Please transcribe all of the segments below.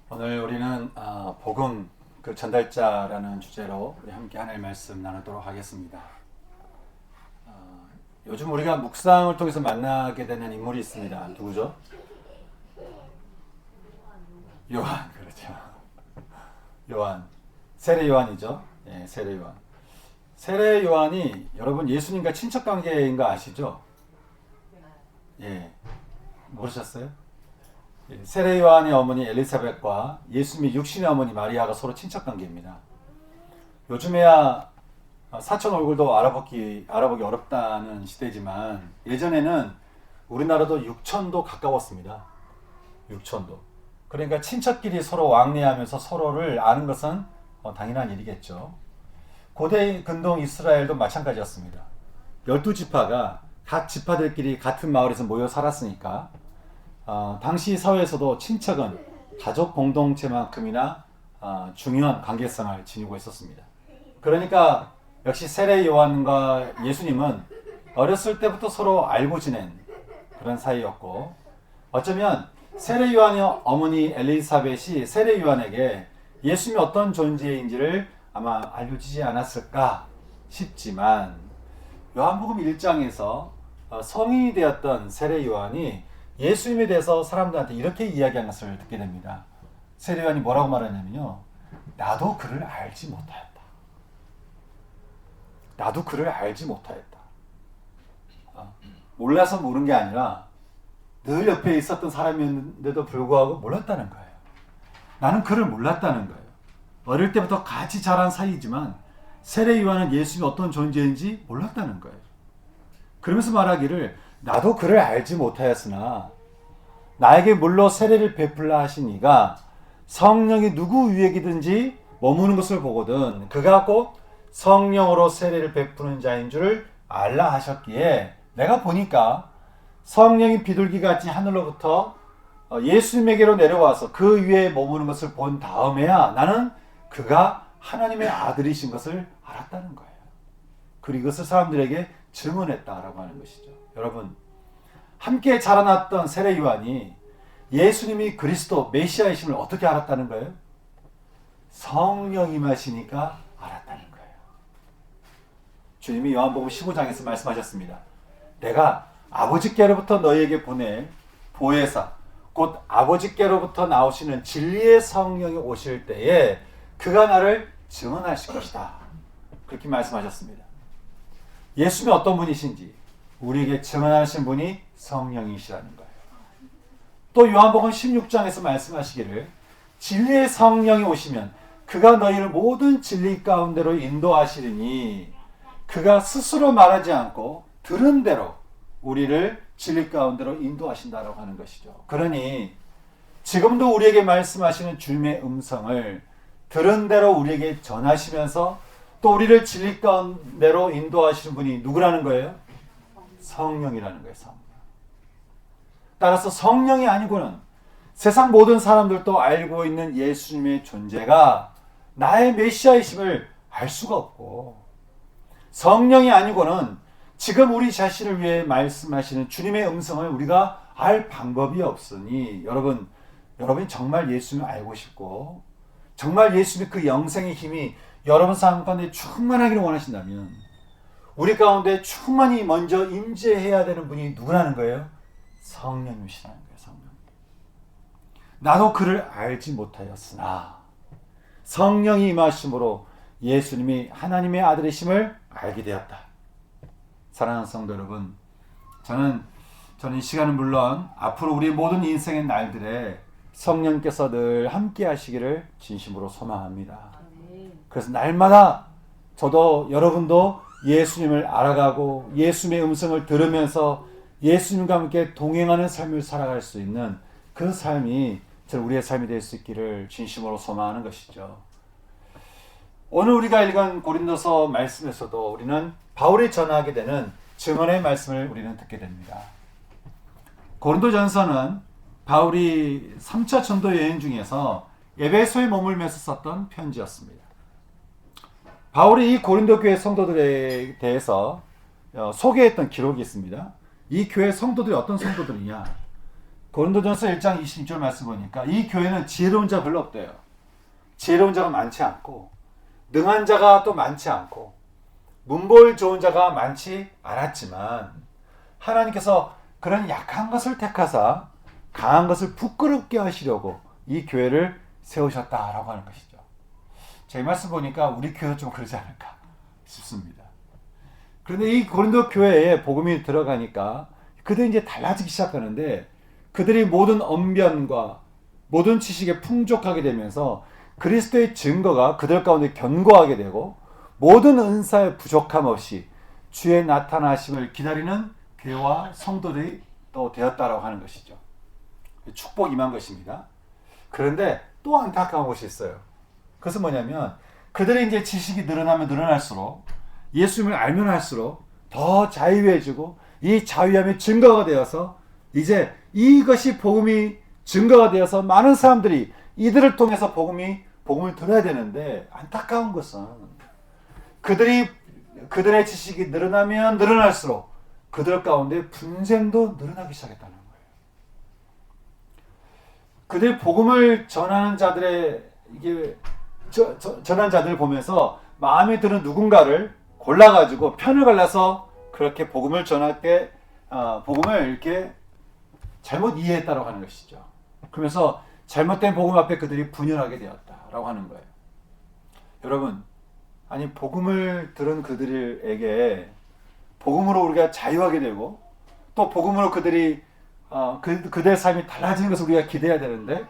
오늘 우리는 복음 그 전달자라는 주제로 우리 함께 하나님의 말씀 나누도록 하겠습니다. 요즘 우리가 묵상을 통해서 만나게 되는 인물이 있습니다. 누구죠? 요한, 그렇죠. 요한, 세례 요한이죠. 예, 세례 요한. 세례 요한이 여러분 예수님과 친척 관계인 거 아시죠? 예, 모르셨어요? 세례 요한의 어머니 엘리사벳과 예수님의 육신의 어머니 마리아가 서로 친척 관계입니다. 요즘에야 사촌 얼굴도 알아보기 어렵다는 시대지만 예전에는 우리나라도 육촌도 가까웠습니다. 육촌도. 그러니까 친척끼리 서로 왕래하면서 서로를 아는 것은 당연한 일이겠죠. 고대 근동 이스라엘도 마찬가지였습니다. 12지파가 각 지파들끼리 같은 마을에서 모여 살았으니까 당시 사회에서도 친척은 가족 공동체만큼이나 중요한 관계성을 지니고 있었습니다. 그러니까 역시 세례 요한과 예수님은 어렸을 때부터 서로 알고 지낸 그런 사이였고, 어쩌면 세례 요한의 어머니 엘리사벳이 세례 요한에게 예수님이 어떤 존재인지를 아마 알려주지 않았을까 싶지만, 요한복음 1장에서 성인이 되었던 세례 요한이 예수님에 대해서 사람들한테 이렇게 이야기한 것을 듣게 됩니다. 세례 요한이 뭐라고 말하냐면요, 나도 그를 알지 못하였다. 나도 그를 알지 못하였다. 몰라서 모른 게 아니라 늘 옆에 있었던 사람이었는데도 불구하고 몰랐다는 거예요. 나는 그를 몰랐다는 거예요. 어릴 때부터 같이 자란 사이지만 세례 요한은 예수님이 어떤 존재인지 몰랐다는 거예요. 그러면서 말하기를 나도 그를 알지 못하였으나 나에게 물러 세례를 베풀라 하시니가 성령이 누구 위에든지 머무는 것을 보거든 그가 곧 성령으로 세례를 베푸는 자인 줄을 알라 하셨기에, 내가 보니까 성령이 비둘기같이 하늘로부터 예수님에게로 내려와서 그 위에 머무는 것을 본 다음에야 나는 그가 하나님의 아들이신 것을 알았다는 거예요. 그리고 이것을 사람들에게 증언했다라고 하는 것이죠. 여러분, 함께 자라났던 세례 요한이 예수님이 그리스도 메시아이심을 어떻게 알았다는 거예요? 성령이 임하시니까 알았다는 거예요. 주님이 요한복음 15장에서 말씀하셨습니다. 내가 아버지께로부터 너희에게 보낼 보혜사, 곧 아버지께로부터 나오시는 진리의 성령이 오실 때에 그가 나를 증언하실 것이다. 그렇게 말씀하셨습니다. 예수님이 어떤 분이신지 우리에게 증언하신 분이 성령이시라는 거예요. 또 요한복음 16장에서 말씀하시기를 진리의 성령이 오시면 그가 너희를 모든 진리 가운데로 인도하시리니 그가 스스로 말하지 않고 들은 대로 우리를 진리 가운데로 인도하신다라고 하는 것이죠. 그러니 지금도 우리에게 말씀하시는 주님의 음성을 들은 대로 우리에게 전하시면서 또 우리를 진리 가운데로 인도하시는 분이 누구라는 거예요? 성령이라는 거예요. 성령. 따라서 성령이 아니고는 세상 모든 사람들도 알고 있는 예수님의 존재가 나의 메시아이심을 알 수가 없고, 성령이 아니고는 지금 우리 자신을 위해 말씀하시는 주님의 음성을 우리가 알 방법이 없으니, 여러분이 정말 예수님을 알고 싶고 정말 예수님의 그 영생의 힘이 여러분 삶 가운데 충만하기를 원하신다면 우리 가운데 충만히 먼저 임재해야 되는 분이 누구라는 거예요? 성령이시라는 거예요. 성령. 나도 그를 알지 못하였으나 성령이 임하심으로 예수님이 하나님의 아들이심을 알게 되었다. 사랑하는 성도 여러분, 저는 이 시간은 물론 앞으로 우리 모든 인생의 날들에 성령께서 늘 함께 하시기를 진심으로 소망합니다. 그래서 날마다 저도 여러분도 예수님을 알아가고 예수님의 음성을 들으면서 예수님과 함께 동행하는 삶을 살아갈 수 있는 그 삶이 우리의 삶이 될 수 있기를 진심으로 소망하는 것이죠. 오늘 우리가 읽은 고린도서 말씀에서도 우리는 바울이 전하게 되는 증언의 말씀을 우리는 듣게 됩니다. 고린도전서는 바울이 3차 전도 여행 중에서 에베소에 머물면서 썼던 편지였습니다. 바울이 이 고린도 교회 성도들에 대해서 소개했던 기록이 있습니다. 이 교회 성도들이 어떤 성도들이냐? 고린도전서 1장 26절 말씀 보니까 이 교회는 지혜로운 자 별로 없대요. 지혜로운 자가 많지 않고 능한 자가 또 많지 않고 문볼 좋은 자가 많지 않았지만 하나님께서 그런 약한 것을 택하사 강한 것을 부끄럽게 하시려고 이 교회를 세우셨다라고 하는 것이죠. 제 말씀 보니까 우리 교회도 좀 그러지 않을까 싶습니다. 그런데 이 고린도 교회에 복음이 들어가니까 그들이 이제 달라지기 시작하는데 그들이 모든 언변과 모든 지식에 풍족하게 되면서 그리스도의 증거가 그들 가운데 견고하게 되고 모든 은사의 부족함 없이 주의 나타나심을 기다리는 교회와 성도들이 또 되었다라고 하는 것이죠. 축복 임한 것입니다. 그런데 또 안타까운 것이 있어요. 그것은 뭐냐면 그들의 이제 지식이 늘어나면 늘어날수록 예수님을 알면 할수록 더 자유해지고 이 자유함이 증거가 되어서 이제 이것이 복음이 증거가 되어서 많은 사람들이 이들을 통해서 복음을 들어야 되는데 안타까운 것은 그들의 지식이 늘어나면 늘어날수록 그들 가운데 분쟁도 늘어나기 시작했다는 거예요. 그들 복음을 전하는 자들의 전하는 자들을 보면서 마음에 드는 누군가를 골라가지고 편을 갈라서 그렇게 복음을 전할 때 복음을 이렇게 잘못 이해했다라고 하는 것이죠. 그러면서 잘못된 복음 앞에 그들이 분열하게 되었다라고 하는 거예요. 여러분, 아니 복음을 들은 그들에게 복음으로 우리가 자유하게 되고 또 복음으로 그들이 그들의 삶이 달라지는 것을 우리가 기대해야 되는데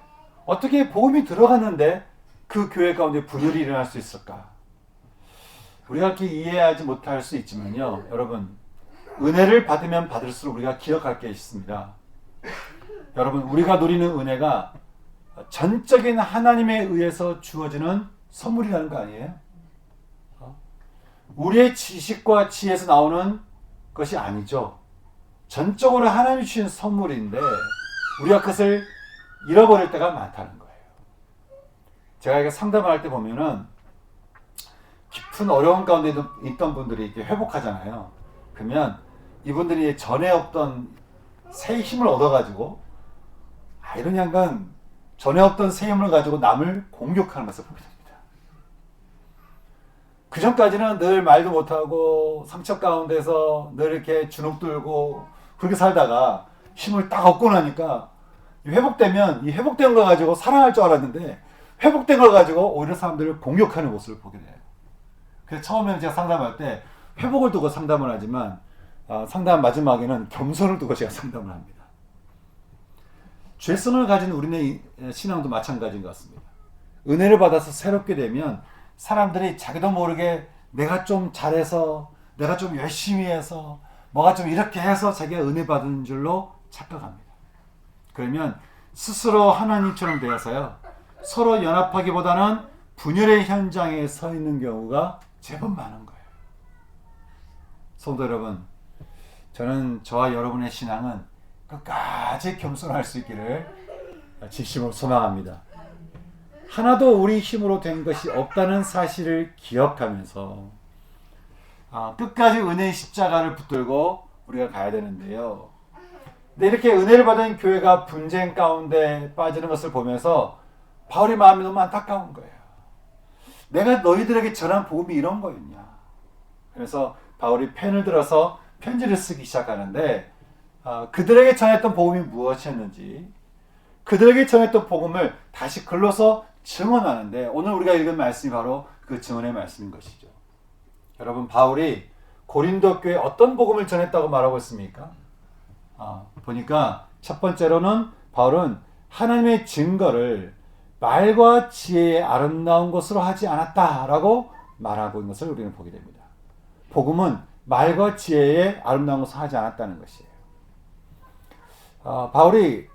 어떻게 복음이 들어갔는데 그 교회 가운데 분열이 일어날 수 있을까? 우리가 이렇게 이해하지 못할 수 있지만요, 여러분, 은혜를 받으면 받을수록 우리가 기억할 게 있습니다. 여러분, 우리가 누리는 은혜가 전적인 하나님에 의해서 주어지는 선물이라는 거 아니에요? 우리의 지식과 지혜에서 나오는 것이 아니죠. 전적으로 하나님이 주신 선물인데 우리가 그것을 잃어버릴 때가 많다는 거예요. 제가 이게 상담을 할 때 보면은 깊은 어려운 가운데 있던 분들이 이렇게 회복하잖아요. 그러면 이분들이 전에 없던 새 힘을 얻어가지고 이런 양간 전에 없던 새 힘을 가지고 남을 공격하는 것을 보게 됩니다. 그 전까지는 늘 말도 못하고 상처 가운데서 늘 이렇게 주눅 들고 그렇게 살다가 힘을 딱 얻고 나니까 회복되면 이 회복된 걸 가지고 사랑할 줄 알았는데 회복된 걸 가지고 오히려 사람들을 공격하는 모습을 보게 돼요. 그래서 처음에는 제가 상담할 때 회복을 두고 상담을 하지만 상담 마지막에는 겸손을 두고 제가 상담을 합니다. 죄성을 가진 우리네 신앙도 마찬가지인 것 같습니다. 은혜를 받아서 새롭게 되면 사람들이 자기도 모르게 내가 좀 잘해서 내가 좀 열심히 해서 뭐가 좀 이렇게 해서 자기가 은혜 받은 줄로 착각합니다. 그러면 스스로 하나님처럼 되어서요, 서로 연합하기보다는 분열의 현장에 서 있는 경우가 제법 많은 거예요. 성도 여러분, 저는 저와 여러분의 신앙은 끝까지 겸손할 수 있기를 진심으로 소망합니다. 하나도 우리 힘으로 된 것이 없다는 사실을 기억하면서 끝까지 은혜의 십자가를 붙들고 우리가 가야 되는데요. 근데 이렇게 은혜를 받은 교회가 분쟁 가운데 빠지는 것을 보면서 바울의 마음이 너무 안타까운 거예요. 내가 너희들에게 전한 복음이 이런 거였냐. 그래서 바울이 펜을 들어서 편지를 쓰기 시작하는데 그들에게 전했던 복음이 무엇이었는지 그들에게 전했던 복음을 다시 글로서 증언하는데 오늘 우리가 읽은 말씀이 바로 그 증언의 말씀인 것이죠. 여러분, 바울이 고린도 교회에 어떤 복음을 전했다고 말하고 있습니까? 보니까 첫 번째로는 바울은 하나님의 증거를 말과 지혜의 아름다운 것으로 하지 않았다라고 말하고 있는 것을 우리는 보게 됩니다. 복음은 말과 지혜의 아름다운 것을 하지 않았다는 것이에요. 바울이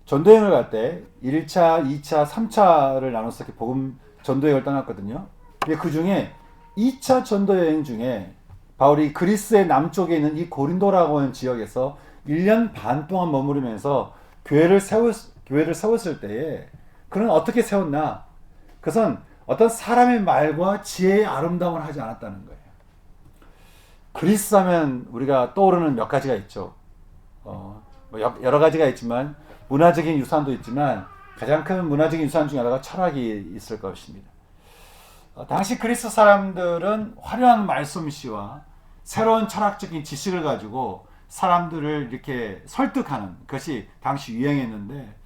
전도여행을 갈 때 1차, 2차, 3차를 나눠서 이렇게 복음 전도여행을 떠났거든요. 그 중에 2차 전도여행 중에 바울이 그리스의 남쪽에 있는 이 고린도라고 하는 지역에서 1년 반 동안 머무르면서 교회를 세웠을 때에 그는 어떻게 세웠나? 그것은 어떤 사람의 말과 지혜의 아름다움을 하지 않았다는 거예요. 그리스 하면 우리가 떠오르는 몇 가지가 있죠. 여러 가지가 있지만 문화적인 유산도 있지만 가장 큰 문화적인 유산 중에 하나가 철학이 있을 것입니다. 당시 그리스 사람들은 화려한 말솜씨와 새로운 철학적인 지식을 가지고 사람들을 이렇게 설득하는 것이 당시 유행했는데,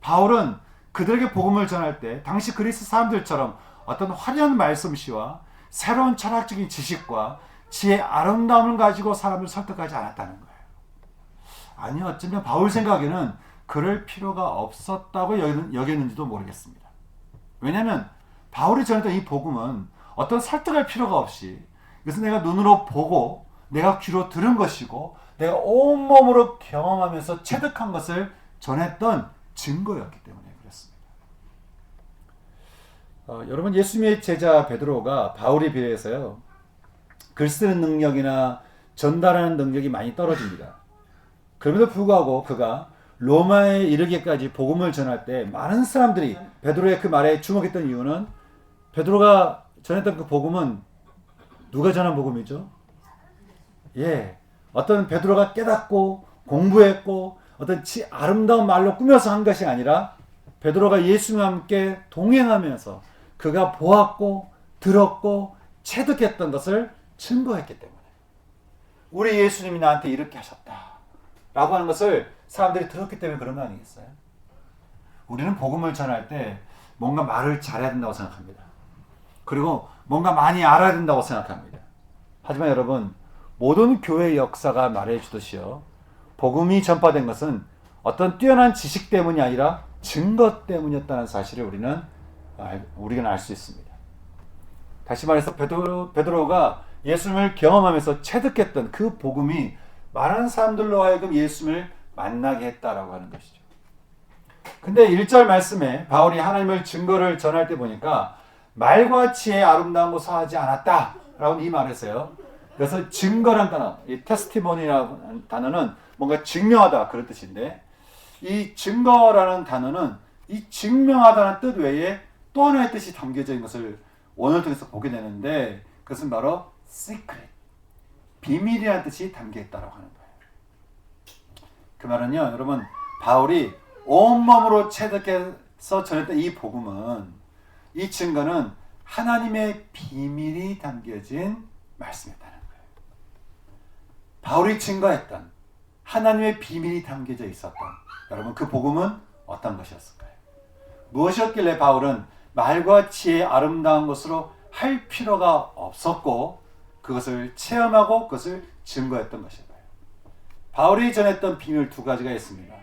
바울은 그들에게 복음을 전할 때 당시 그리스 사람들처럼 어떤 화려한 말솜씨와 새로운 철학적인 지식과 지혜의 아름다움을 가지고 사람을 설득하지 않았다는 거예요. 아니, 어쩌면 바울 생각에는 그럴 필요가 없었다고 여겼는지도 모르겠습니다. 왜냐하면 바울이 전했던 이 복음은 어떤 설득할 필요가 없이, 이것은 내가 눈으로 보고 내가 귀로 들은 것이고 내가 온몸으로 경험하면서 체득한 것을 전했던 증거였기 때문에 그렇습니다. 여러분, 예수님의 제자 베드로가 바울에 비해서요, 글 쓰는 능력이나 전달하는 능력이 많이 떨어집니다. 그럼에도 불구하고 그가 로마에 이르기까지 복음을 전할 때 많은 사람들이 베드로의 그 말에 주목했던 이유는, 베드로가 전했던 그 복음은 누가 전한 복음이죠? 어떤 베드로가 깨닫고 공부했고 어떤 아름다운 말로 꾸며서 한 것이 아니라, 베드로가 예수님과 함께 동행하면서 그가 보았고 들었고 체득했던 것을 증거했기 때문에, 우리 예수님이 나한테 이렇게 하셨다 라고 하는 것을 사람들이 들었기 때문에 그런 거 아니겠어요? 우리는 복음을 전할 때 뭔가 말을 잘해야 된다고 생각합니다. 그리고 뭔가 많이 알아야 된다고 생각합니다. 하지만 여러분, 모든 교회의 역사가 말해주듯이요, 복음이 전파된 것은 어떤 뛰어난 지식 때문이 아니라 증거 때문이었다는 사실을 우리는 알 수 있습니다. 다시 말해서 베드로가 예수님을 경험하면서 체득했던 그 복음이 많은 사람들로 하여금 예수님을 만나게 했다라고 하는 것이죠. 근데 1절 말씀에 바울이 하나님을 증거를 전할 때 보니까 말과 지혜의 아름다운 것을 하지 않았다라고 이 말했어요. 그래서 증거란 단어, 이 테스티모니라는 단어는 뭔가 증명하다 그런 뜻인데, 이 증거라는 단어는 이 증명하다는 뜻 외에 또 하나의 뜻이 담겨져 있는 것을 원어를 통해서 보게 되는데, 그것은 바로 secret, 비밀이라는 뜻이 담겨 있다고 하는 거예요. 그 말은요, 여러분, 바울이 온몸으로 체득해서 전했던 이 복음은, 이 증거는 하나님의 비밀이 담겨진 말씀이었다는 거예요. 바울이 증거했던 하나님의 비밀이 담겨져 있었던, 여러분, 그 복음은 어떤 것이었을까요? 무엇이었길래 바울은 말과 지혜의 아름다운 것으로 할 필요가 없었고 그것을 체험하고 그것을 증거했던 것일까요? 바울이 전했던 비밀 두 가지가 있습니다.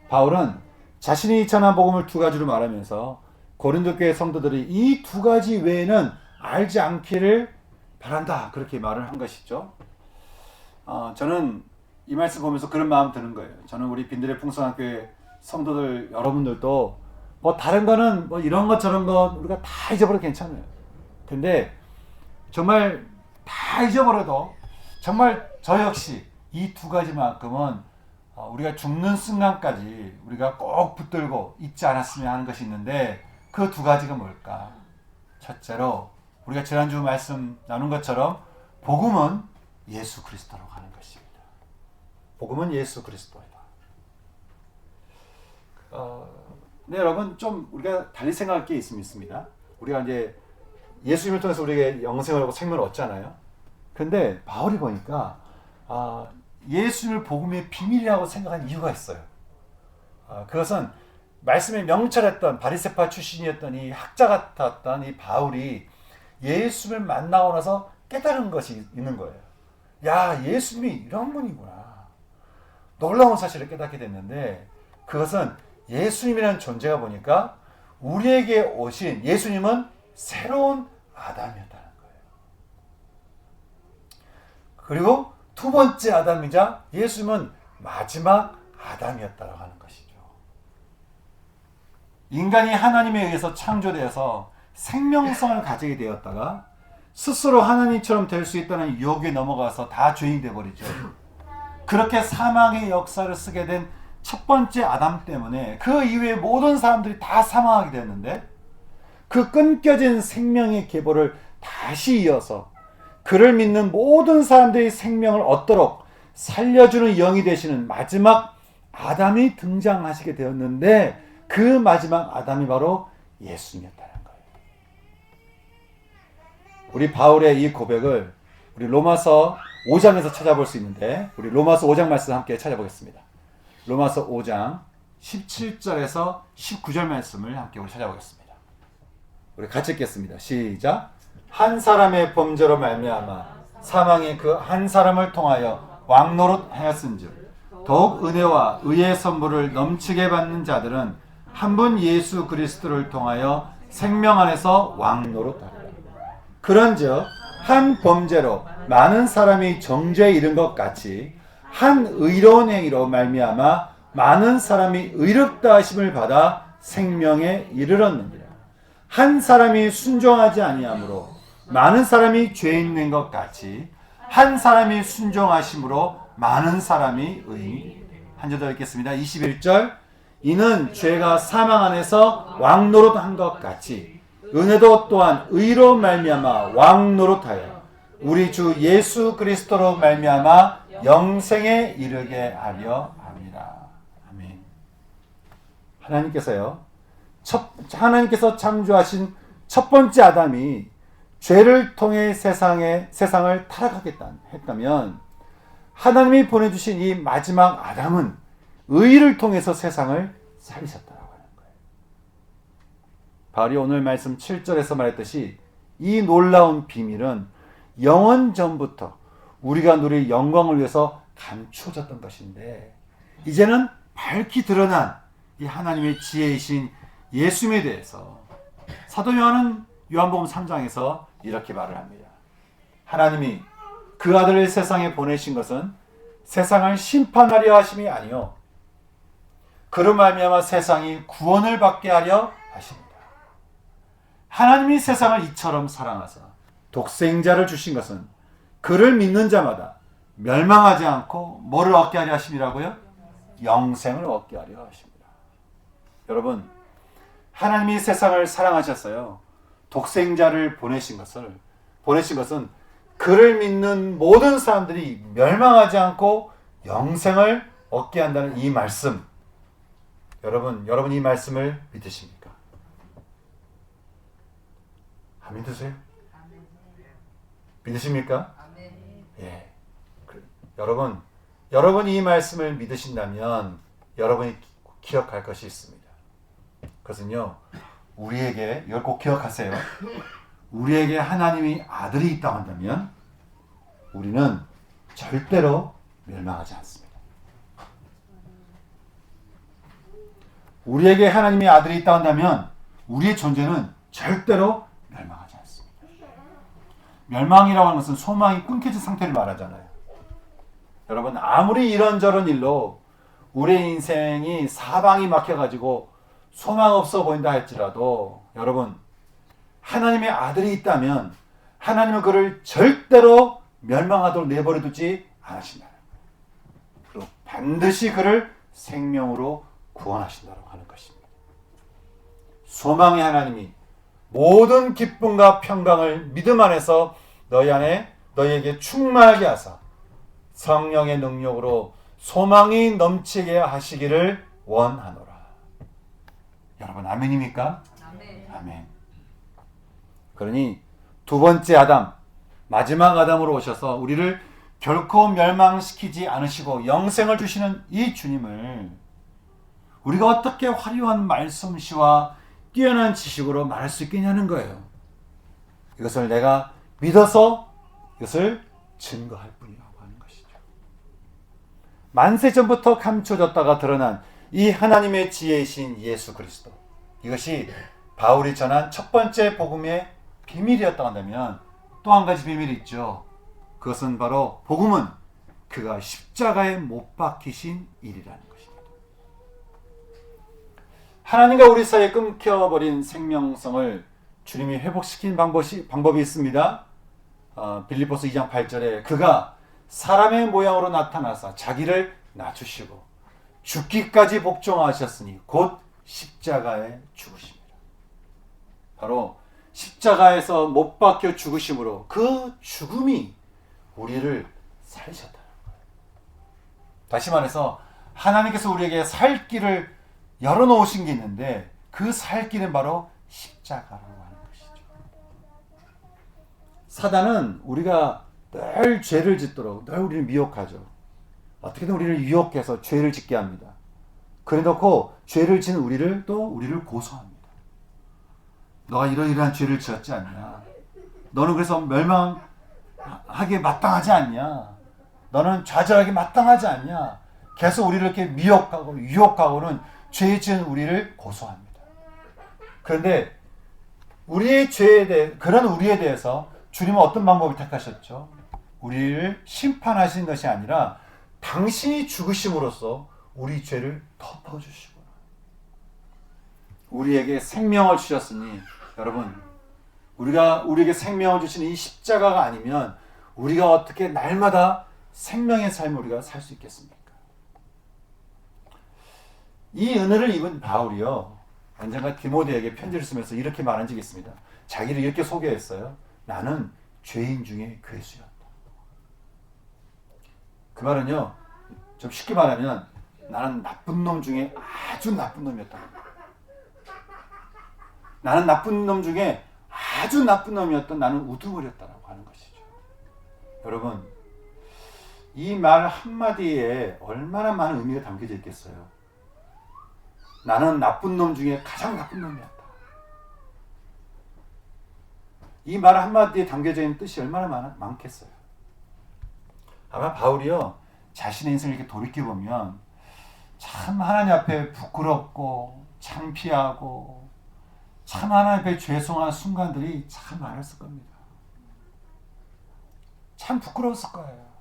바울은 자신이 전한 복음을 두 가지로 말하면서 고린도 교회 성도들이 이 두 가지 외에는 알지 않기를 바란다, 그렇게 말을 한 것이죠. 저는 이 말씀 보면서 그런 마음 드는 거예요. 저는 우리 빈들의 풍성한 교회 성도들 여러분들도 뭐 다른 거는 뭐 이런 것 저런 거 우리가 다 잊어버려도 괜찮아요. 근데 정말 다 잊어버려도 정말 저 역시 이 두 가지만큼은 우리가 죽는 순간까지 우리가 꼭 붙들고 잊지 않았으면 하는 것이 있는데, 그 두 가지가 뭘까? 첫째로 우리가 지난주 말씀 나눈 것처럼 복음은 예수 그리스도라고 하는 것입니다. 복음은 예수 그리스도이다. 네, 여러분, 좀 우리가 달리 생각할 게 있습니다. 우리가 이제 예수님을 통해서 우리에게 영생을 하고 생명을 얻잖아요. 근데 바울이 보니까 예수님을 복음의 비밀이라고 생각한 이유가 있어요. 그것은 말씀에 명철했던 바리새파 출신이었던 이 학자 같았던 이 바울이 예수님을 만나고 나서 깨달은 것이 있는 거예요. 야, 예수님이 이런 분이구나. 놀라운 사실을 깨닫게 됐는데, 그것은 예수님이라는 존재가 보니까 우리에게 오신 예수님은 새로운 아담이었다는 거예요. 그리고 두 번째 아담이자 예수님은 마지막 아담이었다고 하는 것이죠. 인간이 하나님에 의해서 창조되어서 생명성을 가지게 되었다가 스스로 하나님처럼 될 수 있다는 유혹에 넘어가서 다 죄인이 되어버리죠. 그렇게 사망의 역사를 쓰게 된 첫 번째 아담 때문에 그 이후에 모든 사람들이 다 사망하게 되었는데, 그 끊겨진 생명의 계보를 다시 이어서 그를 믿는 모든 사람들이 생명을 얻도록 살려주는 영이 되시는 마지막 아담이 등장하시게 되었는데 그 마지막 아담이 바로 예수님이었다는 거예요. 우리 바울의 이 고백을 우리 로마서 5장에서 찾아볼 수 있는데 우리 로마서 5장 말씀 함께 찾아보겠습니다. 로마서 5장 17절에서 19절 말씀을 함께 우리 찾아보겠습니다. 우리 같이 읽겠습니다. 시작. 한 사람의 범죄로 말미암아 사망이 그 한 사람을 통하여 왕노릇하였은즉 더욱 은혜와 의의 선물을 넘치게 받는 자들은 한 분 예수 그리스도를 통하여 생명 안에서 왕노릇하리라. 그런즉 한 범죄로 많은 사람이 정죄에 이른 것 같이 한 의로운 행위로 말미암아 많은 사람이 의롭다 하심을 받아 생명에 이르렀느니라. 한 사람이 순종하지 아니하므로 많은 사람이 죄인 된 것 같이 한 사람이 순종하심으로 많은 사람이 의인이. 한 절 더 읽겠습니다. 21절. 이는 죄가 사망 안에서 왕노릇한 것 같이 은혜도 또한 의로 말미암아 왕노릇하여 우리 주 예수 그리스도로 말미암아 영생에 이르게 하려 함이라. 아멘. 하나님께서 창조하신 첫 번째 아담이 죄를 통해 세상을 타락하겠다 했다면 하나님이 보내주신 이 마지막 아담은 의를 통해서 세상을 살리셨다고 하는 거예요. 바울이 오늘 말씀 7절에서 말했듯이 이 놀라운 비밀은 영원 전부터 우리가 누릴 영광을 위해서 감추어졌던 것인데 이제는 밝히 드러난 이 하나님의 지혜이신 예수님에 대해서 사도 요한은 요한복음 3장에서 이렇게 말을 합니다. 하나님이 그 아들을 세상에 보내신 것은 세상을 심판하려 하심이 아니요 그로 말미암아 세상이 구원을 받게 하려 하십니다. 하나님이 세상을 이처럼 사랑하사 독생자를 주신 것은 그를 믿는 자마다 멸망하지 않고 뭐를 얻게 하려 하심이라고요? 영생을 얻게 하려 하십니다. 여러분, 하나님이 세상을 사랑하셨어요. 독생자를 보내신 것은 그를 믿는 모든 사람들이 멸망하지 않고 영생을 얻게 한다는 이 말씀. 여러분 이 말씀을 믿으십니까? 믿으세요? 믿으십니까? 예. 여러분이 이 말씀을 믿으신다면 여러분이 기억할 것이 있습니다. 그것은요, 우리에게, 이걸 꼭 기억하세요. 우리에게 하나님이 아들이 있다고 한다면 우리는 절대로 멸망하지 않습니다. 우리에게 하나님의 아들이 있다고 한다면 우리의 존재는 절대로 멸망하지 않습니다. 멸망이라고 하는 것은 소망이 끊겨진 상태를 말하잖아요. 여러분, 아무리 이런저런 일로 우리의 인생이 사방이 막혀가지고 소망 없어 보인다 할지라도 여러분, 하나님의 아들이 있다면 하나님은 그를 절대로 멸망하도록 내버려두지 않으신다. 그리고 반드시 그를 생명으로 구원하신다고 하는 것입니다. 소망의 하나님이 모든 기쁨과 평강을 믿음 안에서 너희에게 충만하게 하사 성령의 능력으로 소망이 넘치게 하시기를 원하노라. 여러분, 아멘입니까? 아멘. 그러니 두 번째 아담, 마지막 아담으로 오셔서 우리를 결코 멸망시키지 않으시고 영생을 주시는 이 주님을 우리가 어떻게 화려한 말솜씨와 뛰어난 지식으로 말할 수 있겠냐는 거예요. 이것을 내가 믿어서 이것을 증거할 뿐이라고 하는 것이죠. 만세 전부터 감춰졌다가 드러난 이 하나님의 지혜이신 예수 그리스도, 이것이 바울이 전한 첫 번째 복음의 비밀이었다고 한다면 또 한 가지 비밀이 있죠. 그것은 바로 복음은 그가 십자가에 못 박히신 일이라는 것입니다. 하나님과 우리 사이에 끊겨버린 생명성을 주님이 회복시킨 방법이 있습니다. 빌립보서 2장 8절에 그가 사람의 모양으로 나타나사 자기를 낮추시고 죽기까지 복종하셨으니 곧 십자가에 죽으십니다. 바로 십자가에서 못 박혀 죽으심으로 그 죽음이 우리를 살리셨다는 거예요. 다시 말해서 하나님께서 우리에게 살 길을 열어놓으신 게 있는데 그 살 길은 바로 십자가라고 하는 것이죠. 사단은 우리가 늘 죄를 짓도록 늘 우리를 미혹하죠. 어떻게든 우리를 유혹해서 죄를 짓게 합니다. 그래놓고 죄를 짓는 우리를 또 우리를 고소합니다. 너가 이러이러한 죄를 지었지 않냐? 너는 그래서 멸망하게 마땅하지 않냐? 너는 좌절하게 마땅하지 않냐? 계속 우리를 이렇게 미혹하고 유혹하고는 죄 지은 우리를 고소합니다. 그런데 우리의 죄에 대해 그런 우리에 대해서 주님은 어떤 방법을 택하셨죠? 우리를 심판하신 것이 아니라 당신이 죽으심으로써 우리 죄를 덮어주시구나. 우리에게 생명을 주셨으니 여러분 우리에게 생명을 주신 이 십자가가 아니면 우리가 어떻게 날마다 생명의 삶을 우리가 살 수 있겠습니까? 이 은혜를 입은 바울이요 언젠가 디모데에게 편지를 쓰면서 이렇게 말한 적이 있습니다. 자기를 이렇게 소개했어요. 나는 죄인 중에 괴수였다. 그 말은요 좀 쉽게 말하면 나는 나쁜 놈 중에 아주 나쁜 놈이었다. 나는 나쁜 놈 중에 아주 나쁜 놈이었던 나는 우두머리였다라고 하는 것이죠. 여러분 이 말 한마디에 얼마나 많은 의미가 담겨져 있겠어요. 나는 나쁜 놈 중에 가장 나쁜 놈이었다. 이 말 한마디에 담겨져 있는 뜻이 얼마나 많겠어요. 아마 바울이요 자신의 인생을 이렇게 돌이켜보면 참 하나님 앞에 부끄럽고 창피하고 참 하나님 앞에 죄송한 순간들이 참 많았을 겁니다. 참 부끄러웠을 거예요.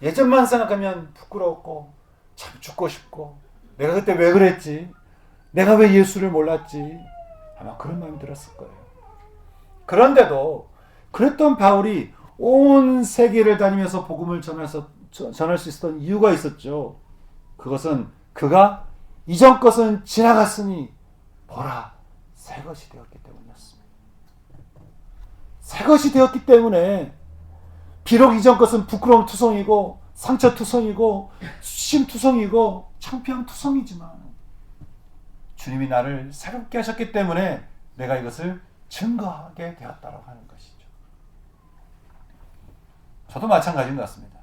예전만 생각하면 부끄럽고 참 죽고 싶고 내가 그때 왜 그랬지? 내가 왜 예수를 몰랐지? 아마 그런 마음이 들었을 거예요. 그런데도 그랬던 바울이 온 세계를 다니면서 복음을 전할 수 있었던 이유가 있었죠. 그것은 그가 이전 것은 지나갔으니 보라 새 것이 되었기 때문이었습니다. 새 것이 되었기 때문에 비록 이전 것은 부끄러움 투성이고 상처 투성이고 수심 투성이고 창피함 투성이지만 주님이 나를 새롭게 하셨기 때문에 내가 이것을 증거하게 되었다고 하는 것이죠. 저도 마찬가지인 것 같습니다.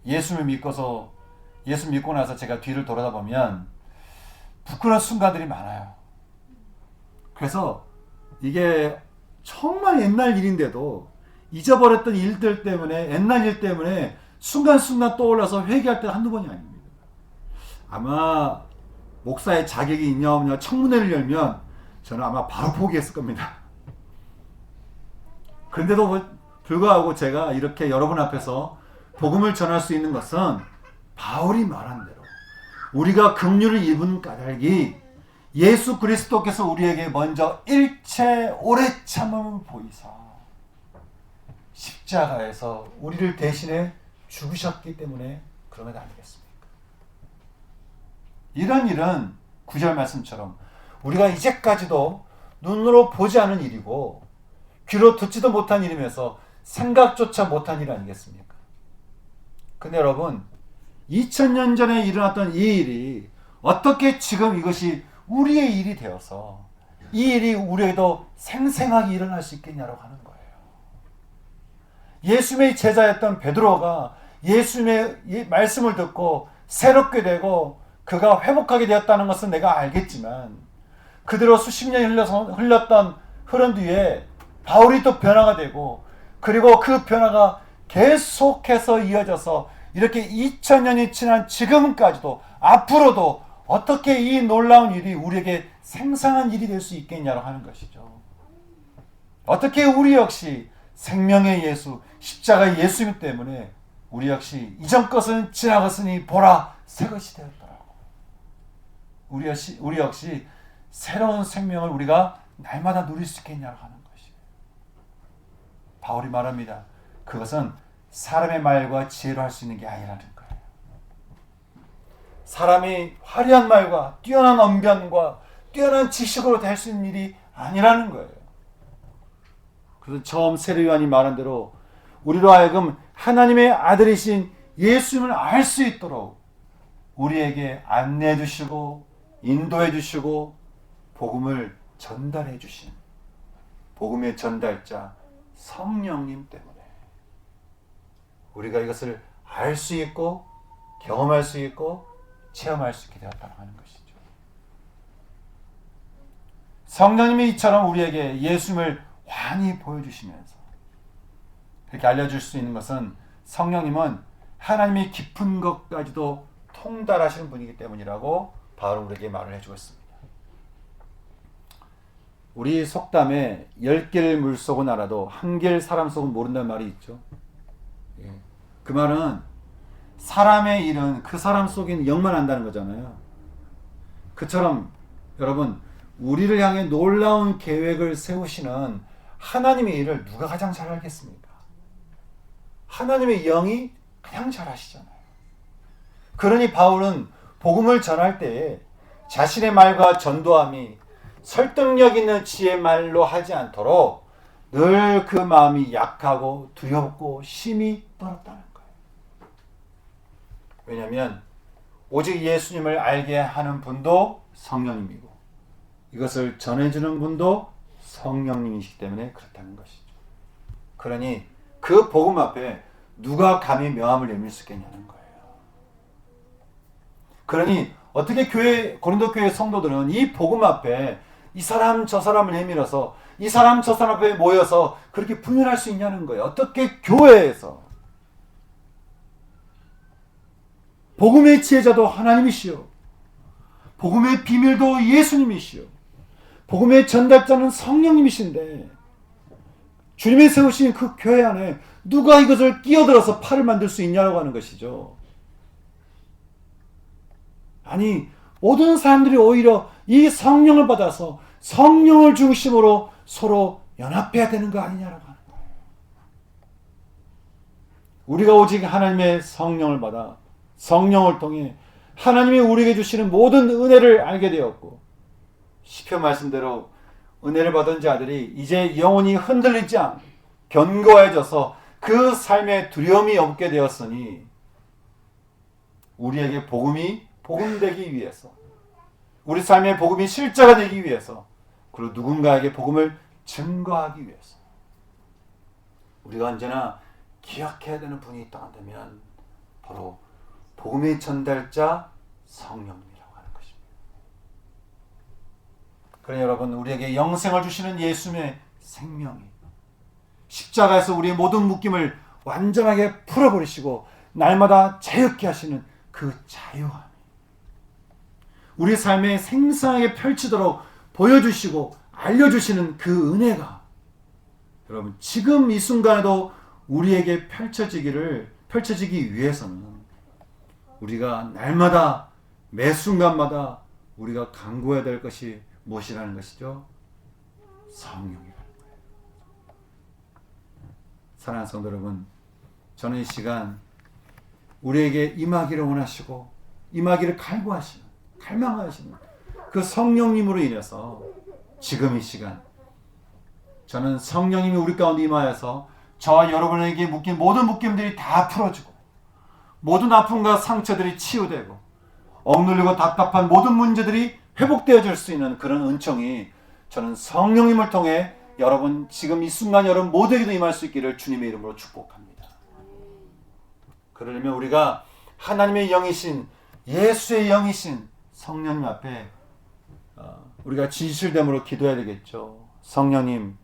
예수 믿고 나서 제가 뒤를 돌아다보면 부끄러운 순간들이 많아요. 그래서 이게 정말 옛날 일인데도 잊어버렸던 일들 때문에 옛날 일 때문에 순간순간 떠올라서 회개할 때 한두 번이 아닙니다. 아마 목사의 자격이 있냐 없냐 청문회를 열면 저는 아마 바로 포기했을 겁니다. 그런데도 불구하고 제가 이렇게 여러분 앞에서 복음을 전할 수 있는 것은 바울이 말한 대로 우리가 긍휼을 입은 까닭이 예수 그리스도께서 우리에게 먼저 일체 오래 참음을 보이사 십자가에서 우리를 대신해 죽으셨기 때문에 그런 것 아니겠습니까? 이런 일은 9절 말씀처럼 우리가 이제까지도 눈으로 보지 않은 일이고 귀로 듣지도 못한 일이면서 생각조차 못한 일 아니겠습니까? 근데 여러분 2000년 전에 일어났던 이 일이 어떻게 지금 이것이 우리의 일이 되어서 이 일이 우리에게도 생생하게 일어날 수 있겠냐고 하는 거예요. 예수님의 제자였던 베드로가 예수님의 말씀을 듣고 새롭게 되고 그가 회복하게 되었다는 것은 내가 알겠지만 그대로 수십 년이 흘렀던 흐른 뒤에 바울이 또 변화가 되고 그리고 그 변화가 계속해서 이어져서 이렇게 2000년이 지난 지금까지도 앞으로도 어떻게 이 놀라운 일이 우리에게 생생한 일이 될 수 있겠냐고 하는 것이죠. 어떻게 우리 역시 생명의 예수, 십자가의 예수님 때문에 우리 역시 이전 것은 지나갔으니 보라 새 것이 되었더라고. 우리 역시 새로운 생명을 우리가 날마다 누릴 수 있겠냐고 하는 것이에요. 바울이 말합니다. 그것은 사람의 말과 지혜로 할 수 있는 게 아니라는 거예요. 사람이 화려한 말과 뛰어난 언변과 뛰어난 지식으로 될 수 있는 일이 아니라는 거예요. 그래서 처음 세례 요한이 말한 대로 우리로 하여금 하나님의 아들이신 예수님을 알 수 있도록 우리에게 안내해 주시고 인도해 주시고 복음을 전달해 주신 복음의 전달자 성령님 때문에 우리가 이것을 알 수 있고 경험할 수 있고 체험할 수 있게 되었다고 하는 것이죠. 성령님이 이처럼 우리에게 예수님을 환히 보여주시면서 그렇게 알려줄 수 있는 것은 성령님은 하나님의 깊은 것까지도 통달하시는 분이기 때문이라고 바울은 우리에게 말을 해주고 있습니다. 우리 속담에 10개를 물속은 알아도 1개를 사람 속은 모른다는 말이 있죠. 그 말은 사람의 일은 그 사람 속에 영만 안다는 거잖아요. 그처럼 여러분 우리를 향해 놀라운 계획을 세우시는 하나님의 일을 누가 가장 잘 알겠습니까? 하나님의 영이 가장 잘 아시잖아요. 그러니 바울은 복음을 전할 때에 자신의 말과 전도함이 설득력 있는 지혜 말로 하지 않도록 늘 그 마음이 약하고 두렵고 심히 떨었다는 거예요. 왜냐하면 오직 예수님을 알게 하는 분도 성령님이고 이것을 전해주는 분도 성령님이시기 때문에 그렇다는 것이죠. 그러니 그 복음 앞에 누가 감히 명함을 내밀 수 있겠냐는 거예요. 그러니 어떻게 고린도 교회 성도들은 이 복음 앞에 이 사람 저 사람을 내밀어서 이 사람 저 사람 앞에 모여서 그렇게 분열할 수 있냐는 거예요. 어떻게 교회에서 복음의 지혜자도 하나님이시오, 복음의 비밀도 예수님이시오, 복음의 전달자는 성령님이신데 주님이 세우신 그 교회 안에 누가 이것을 끼어들어서 팔을 만들 수 있냐고 하는 것이죠. 아니 모든 사람들이 오히려 이 성령을 받아서 성령을 중심으로 서로 연합해야 되는 거 아니냐라고 하는 거예요. 우리가 오직 하나님의 성령을 받아 성령을 통해 하나님이 우리에게 주시는 모든 은혜를 알게 되었고 시편 말씀대로 은혜를 받은 자들이 이제 영혼이 흔들리지 않고 견고해져서 그 삶에 두려움이 없게 되었으니 우리에게 복음이 복음되기 위해서 우리 삶의 복음이 실제가 되기 위해서 그리고 누군가에게 복음을 증거하기 위해서 우리가 언제나 기억해야 되는 분이 있다 한다면 바로 복음의 전달자 성령님이라고 하는 것입니다. 그러니 여러분 우리에게 영생을 주시는 예수님의 생명이 십자가에서 우리의 모든 묶임을 완전하게 풀어버리시고 날마다 자유케 하시는 그 자유함이 우리 삶에 생생하게 펼치도록 보여주시고 알려주시는 그 은혜가 여러분 지금 이 순간에도 우리에게 펼쳐지기 위해서는 우리가 날마다 매 순간마다 우리가 간구해야 될 것이 무엇이라는 것이죠? 성령이라는 거예요. 사랑하는 성도 여러분, 저는 이 시간 우리에게 임하기를 원하시고 임하기를 갈망하시는 그 성령님으로 인해서 지금 이 시간 저는 성령님이 우리 가운데 임하여서 저와 여러분에게 묶인 모든 묶임들이 다 풀어지고 모든 아픔과 상처들이 치유되고 억눌리고 답답한 모든 문제들이 회복되어질 수 있는 그런 은총이 저는 성령님을 통해 여러분 지금 이 순간 여러분 모두에게도 임할 수 있기를 주님의 이름으로 축복합니다. 그러려면 우리가 하나님의 영이신 예수의 영이신 성령님 앞에 우리가 진실됨으로 기도해야 되겠죠. 성령님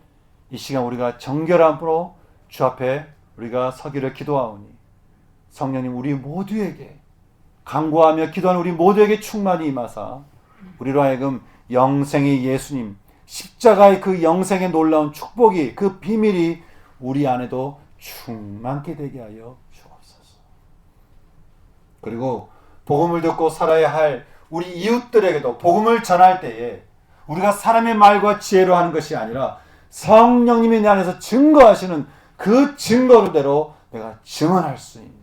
이 시간 우리가 정결함으로 주 앞에 우리가 서기를 기도하오니 성령님 우리 모두에게 간구하며 기도하는 우리 모두에게 충만히 임하사 우리로 하여금 영생의 예수님 십자가의 그 영생의 놀라운 축복이 그 비밀이 우리 안에도 충만케 되게 하여 주옵소서. 그리고 복음을 듣고 살아야 할 우리 이웃들에게도 복음을 전할 때에 우리가 사람의 말과 지혜로 하는 것이 아니라 성령님이 내 안에서 증거하시는 그 증거대로 내가 증언할 수 있는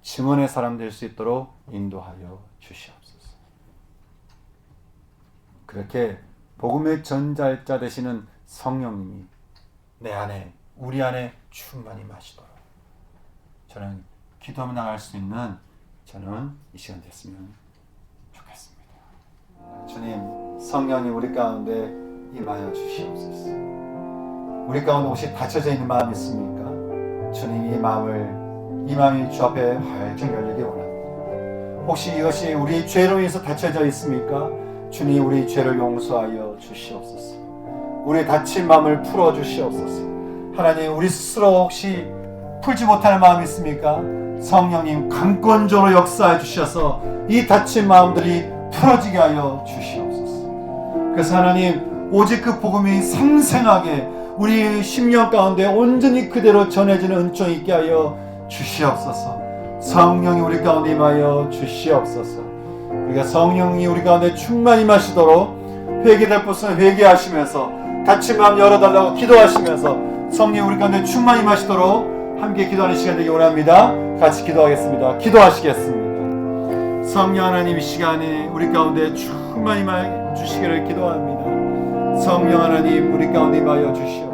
증언의 사람 될 수 있도록 인도하여 주시옵소서. 그렇게 복음의 전달자 되시는 성령님이 내 안에 우리 안에 충만히 마시도록 저는 기도하며 나갈 수 있는 저는 이 시간 됐으면 좋겠습니다. 주님, 성령님 우리 가운데 임하여 주시옵소서. 우리 가운데 혹시 닫혀져 있는 마음이 있습니까? 주님, 이 마음이 주 앞에 활짝 열리기 원합니다. 혹시 이것이 우리 죄로 인해서 닫혀져 있습니까? 주님, 우리 죄를 용서하여 주시옵소서. 우리 닫힌 마음을 풀어 주시옵소서. 하나님, 우리 스스로 혹시 풀지 못할 마음이 있습니까? 성령님 강권적으로 역사해 주셔서 이 닫힌 마음들이 풀어지게 하여 주시옵소서. 그래서 하나님, 오직 그 복음이 생생하게 우리 심령 가운데 온전히 그대로 전해지는 은총이 있게 하여 주시옵소서. 성령이 우리 가운데 임하여 주시옵소서. 우리가 성령이 우리 가운데 충만히 임하시도록 회개될 것은 회개하시면서 닫힌 마음 열어달라고 기도하시면서 성령이 우리 가운데 충만히 임하시도록 함께 기도하는 시간 되기 원합니다. 같이 기도하겠습니다. 기도하시겠습니다. 성령 하나님, 이 시간에 우리 가운데 충만히 임하여 주시기를 기도합니다. 성령 하나님, 우리 가운데 임하여 주시옵소서.